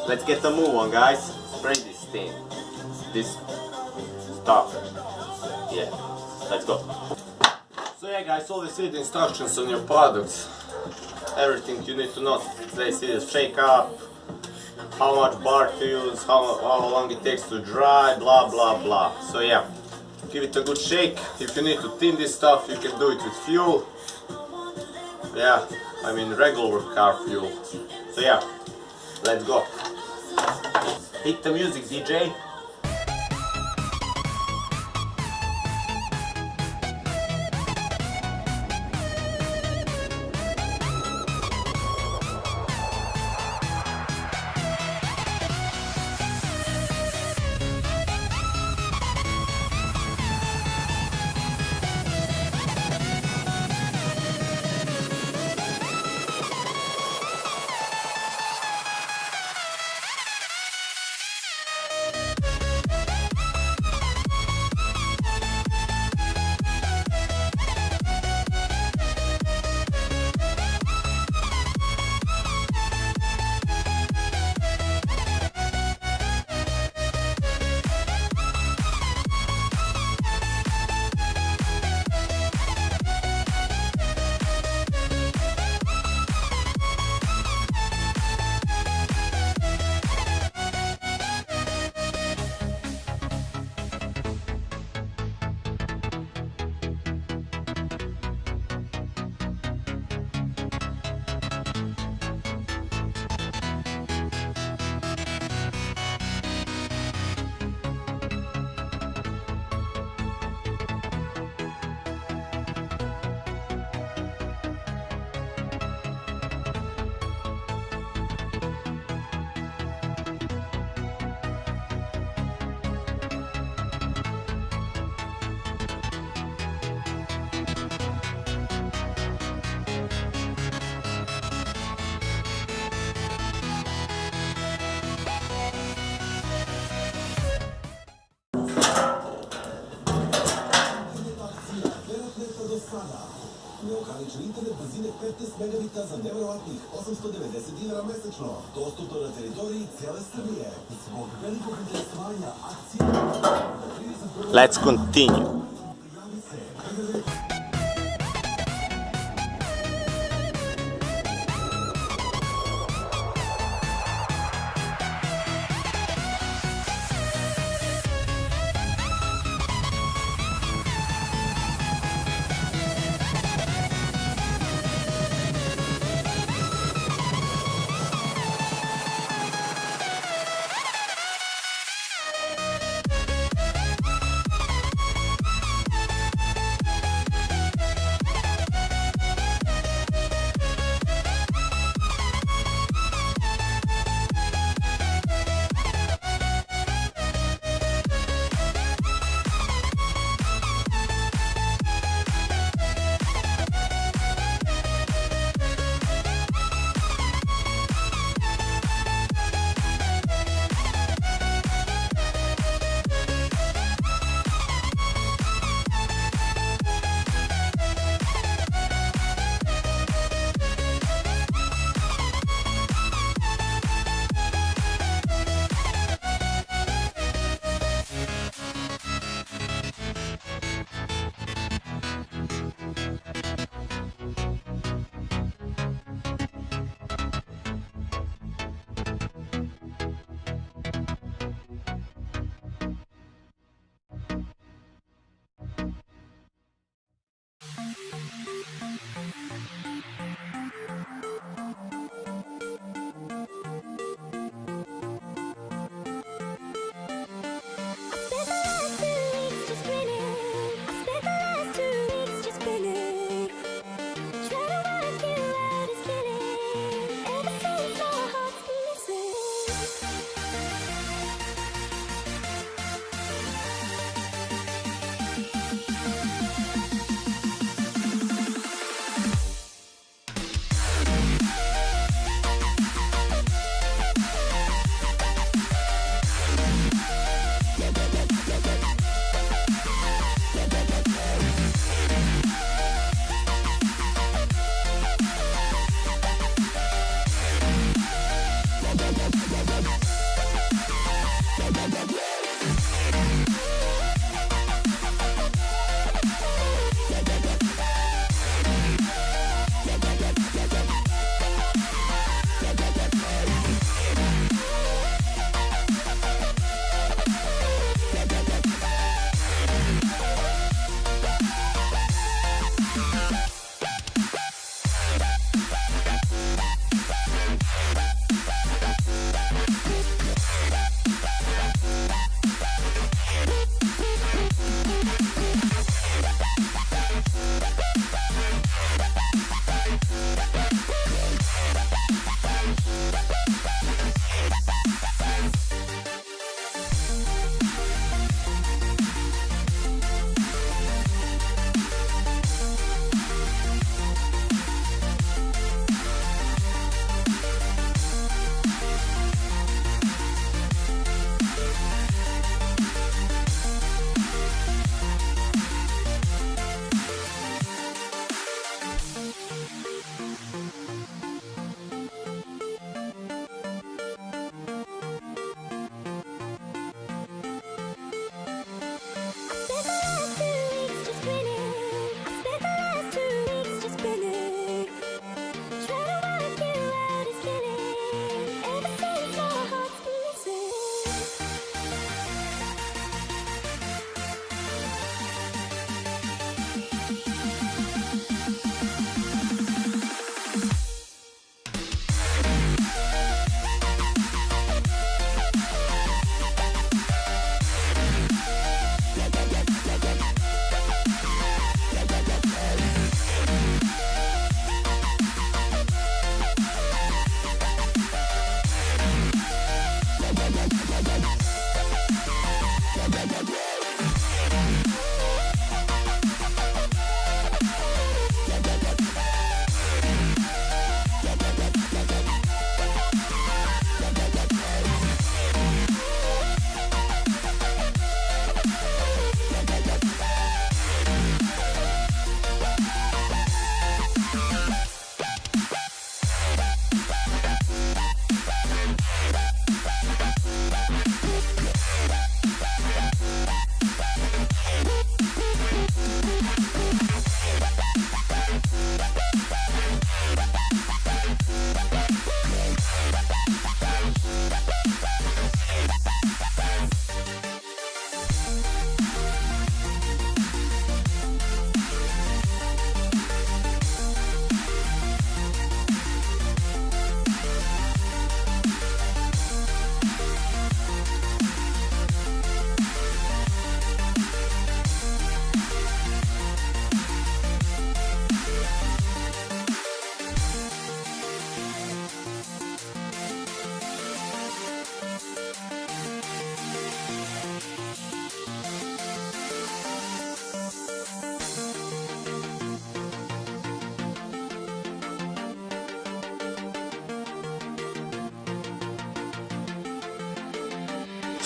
Let's get the move on, guys. Spray this thing. This stuff. Yeah. Let's go. So yeah, guys, always read the instructions on your products. Everything you need to know. They see the shake up, how much bar to use, how long it takes to dry, blah blah blah. So yeah, give it a good shake. If you need to thin this stuff, you can do it with fuel. Yeah, I mean regular car fuel. So yeah, let's go. Hit the music, DJ. Neograničen internet brzine 15 megabita za nevjerovatnih 890 dinara mesečno. Dostupno na teritoriji cijele Srbije. Zbog velikog interesovanja akcije... Let's continue.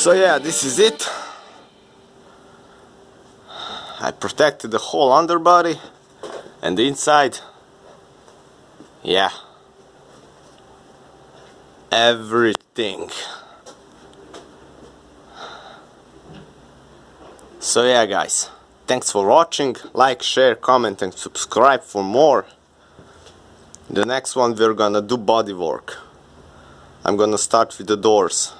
So yeah, this is it. I protected the whole underbody and the inside. Yeah, everything. So yeah guys, thanks for watching. Like, share, comment and subscribe for more. The next one we're gonna do body work. I'm gonna start with the doors.